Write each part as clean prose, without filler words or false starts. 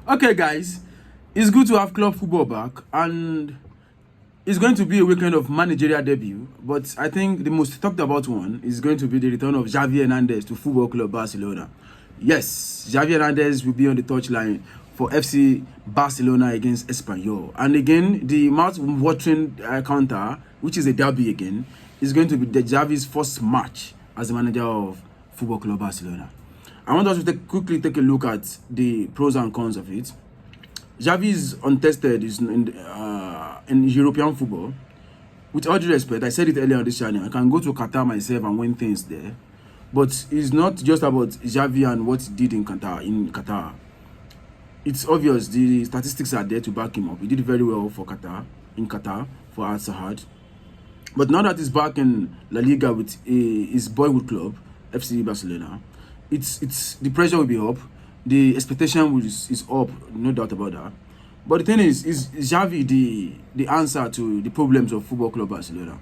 Okay, guys, it's good to have club football back, and it's going to be a weekend of managerial debut. But I think the most talked about one is going to be the return of XAVI Hernandez to Football Club Barcelona. Yes, XAVI Hernandez will be on the touchline for FC Barcelona against Espanyol. And again, the mouth-watering counter, which is a derby again, is going to be the XAVI's first match as the manager of Football Club Barcelona. I want us to quickly take a look at the pros and cons of it. XAVI is untested in European football. With all due respect, I said it earlier on this channel, I can go to Qatar myself and win things there. But it's not just about XAVI and what he did in Qatar. It's obvious, the statistics are there to back him up. He did very well for Qatar, for Al Saad. But now that he's back in La Liga with his boyhood club, FC Barcelona, it's the pressure will be up, the expectation is up, no doubt about that. But the thing is XAVI the answer to the problems of Football Club Barcelona?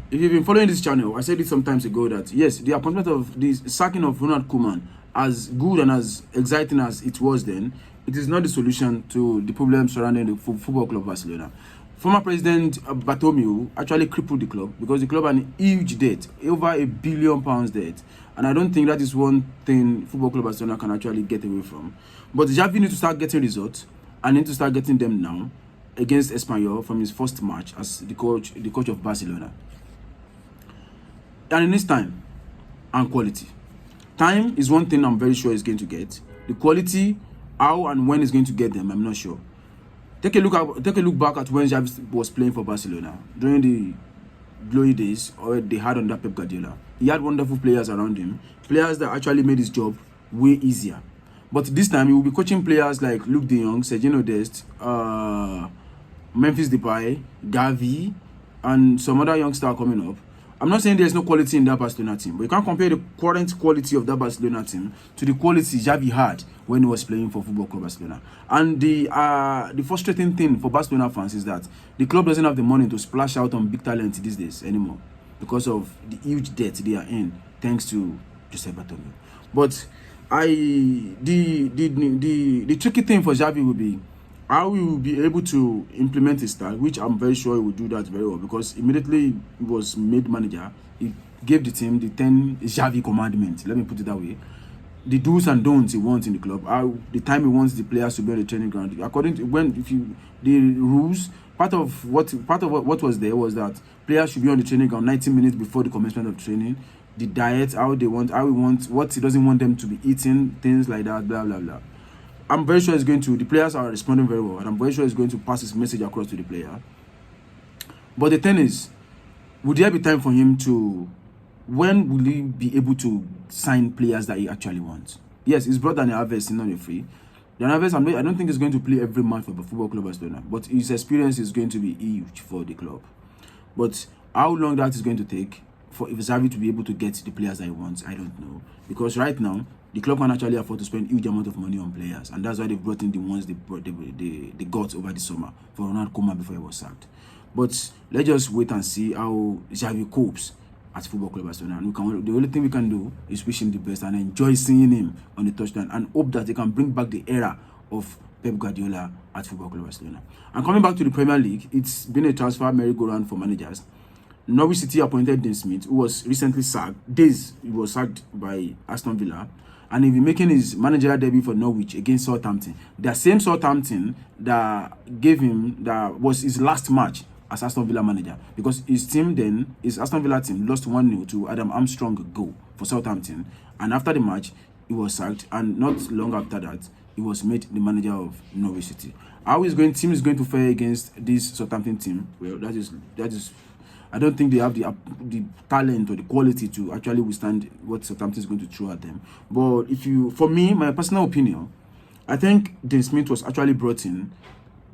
If you've been following this channel, I said it some times ago that yes, the appointment of the sacking of Ronald Koeman, as good and as exciting as it was then, it is not the solution to the problems surrounding the Football Club Barcelona. Former President Bartomeu actually crippled the club because the club had a huge debt, over £1 billion debt. And I don't think that is one thing Football Club Barcelona can actually get away from. But XAVI needs to start getting results and need to start getting them now against Espanyol from his first match as the coach of Barcelona. And in this time and quality. Time is one thing I'm very sure he's going to get. The quality, how and when he's going to get them, I'm not sure. Take a look back at when XAVI was playing for Barcelona during the glory days or they had under Pep Guardiola. He had wonderful players around him, players that actually made his job way easier. But this time he will be coaching players like Luke De Jong, Sergio Dest, Memphis Depay, Gavi, and some other youngsters coming up. I'm not saying there's no quality in that Barcelona team, but you can't compare the current quality of that Barcelona team to the quality XAVI had when he was playing for Football Club Barcelona. And the frustrating thing for Barcelona fans is that the club doesn't have the money to splash out on big talent these days anymore because of the huge debt they are in, thanks to Josep Bartomeu. But the tricky thing for XAVI will be how he will be able to implement his style, which I'm very sure he will do that very well, because immediately he was made manager, he gave the team the 10 XAVI commandments, let me put it that way. The do's and don'ts he wants in the club, how the time he wants the players to be on the training ground. According to the rules, part of what was there was that players should be on the training ground 90 minutes before the commencement of training. The diet, what he doesn't want them to be eating, things like that, blah blah blah. I'm very sure the players are responding very well, and I'm very sure he's going to pass his message across to the player. But the thing is, would there be time for him when will he be able to sign players that he actually wants? Yes, he's brought Dani Alves in on a free. Dani Alves, I don't think he's going to play every month for the Football Club Barcelona, but his experience is going to be huge for the club. But how long that is going to take for XAVI to be able to get the players that he wants, I don't know. Because right now, the club can actually afford to spend huge amount of money on players, and that's why they've brought in the ones they got over the summer for Ronald Koeman before he was sacked. But let's just wait and see how XAVI copes at Football Club Barcelona. And the only thing we can do is wish him the best and enjoy seeing him on the touchline, and hope that they can bring back the era of Pep Guardiola at Football Club Barcelona. And coming back to the Premier League, it's been a transfer merry-go-round for managers. Norwich City appointed Dean Smith, who was recently sacked. He was sacked by Aston Villa, and he'll be making his managerial debut for Norwich against Southampton. The same Southampton that was his last match as Aston Villa manager, because his Aston Villa team lost 1-0 to Adam Armstrong goal for Southampton, and after the match he was sacked, and not long after that he was made the manager of Norwich City. How team is going to fare against this Southampton team? Well, that is I don't think they have the talent or the quality to actually withstand what Southampton is going to throw at them. But for me, my personal opinion, I think Dean Smith was actually brought in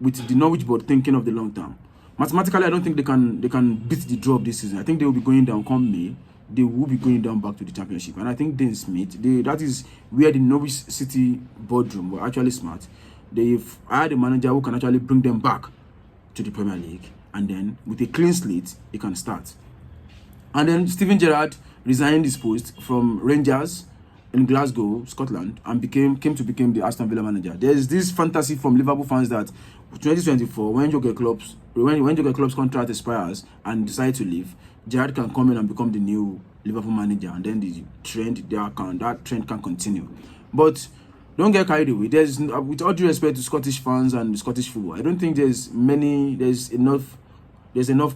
with the Norwich board thinking of the long term. Mathematically, I don't think they can beat the draw this season. I think they will be going down come May. They will be going down back to the championship. And I think Dean Smith, that is where the Norwich City boardroom were actually smart. They've hired a manager who can actually bring them back to the Premier League. And then with a clean slate, he can start. And then Steven Gerrard resigned his post from Rangers in Glasgow, Scotland, and came to become the Aston Villa manager. There's this fantasy from Liverpool fans that 2024, when Jurgen Klopp's contract expires and decide to leave, Gerrard can come in and become the new Liverpool manager, and then the trend that trend can continue. But don't get carried away. With all due respect to Scottish fans and Scottish football, I don't think there's enough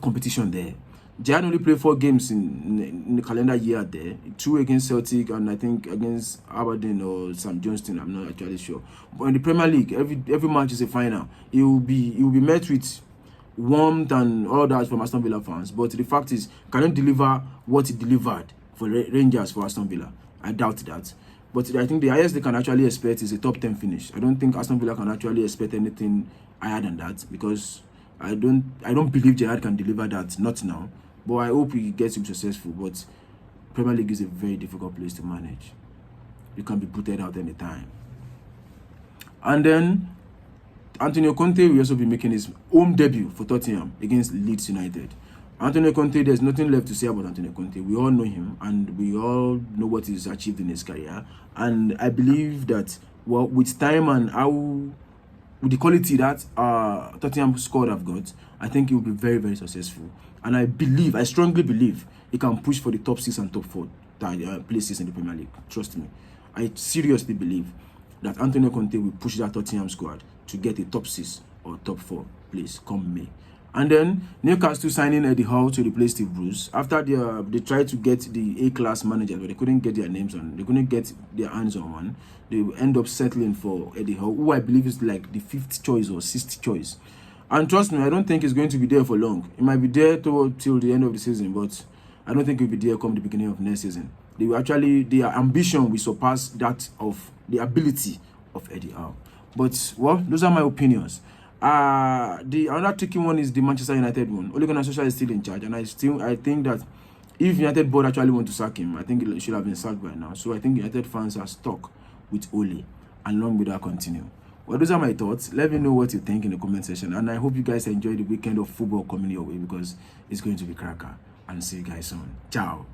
competition there. Gerrard only played 4 games in the calendar year there, 2 against Celtic and I think against Aberdeen or St Johnstone. I'm not actually sure. But in the Premier League, every match is a final. He will be met with warmth and all that from Aston Villa fans. But the fact is, cannot deliver what he delivered for Rangers for Aston Villa. I doubt that. But I think the highest they can actually expect is a top 10 finish. I don't think Aston Villa can actually expect anything higher than that, because I don't believe Gerrard can deliver that, not now. But I hope he gets to be successful. But Premier League is a very difficult place to manage. You can be booted out anytime. And then Antonio Conte will also be making his home debut for Tottenham against Leeds United. Antonio Conte, there's nothing left to say about Antonio Conte. We all know him, and we all know what he's achieved in his career. And I believe that, well, with time and with the quality that Tottenham squad have got, I think he will be very, very successful. And I strongly believe he can push for the top 6 and top 4 places in the Premier League. Trust me. I seriously believe that Antonio Conte will push that Tottenham squad to get a top 6 or top 4 place come May. And then Newcastle signing Eddie Howe to replace Steve Bruce after they tried to get the A-class manager, but they couldn't get their names on. They couldn't get their hands on one. They end up settling for Eddie Howe, who I believe is like the 5th choice or 6th choice. And trust me, I don't think he's going to be there for long. He might be there till the end of the season, but I don't think he'll be there come the beginning of next season. Their ambition will surpass that of the ability of Eddie Howe. But, well, those are my opinions. The another tricky one is the Manchester United one. Ole Gunnar Solskjaer is still in charge, and I think that if United board actually want to sack him, I think it should have been sacked by now. So I think United fans are stuck with Ole, and long may that continue. Well, those are my thoughts. Let me know what you think in the comment section, and I hope you guys enjoy the weekend of football coming your way, because it's going to be cracker. And see you guys soon. Ciao.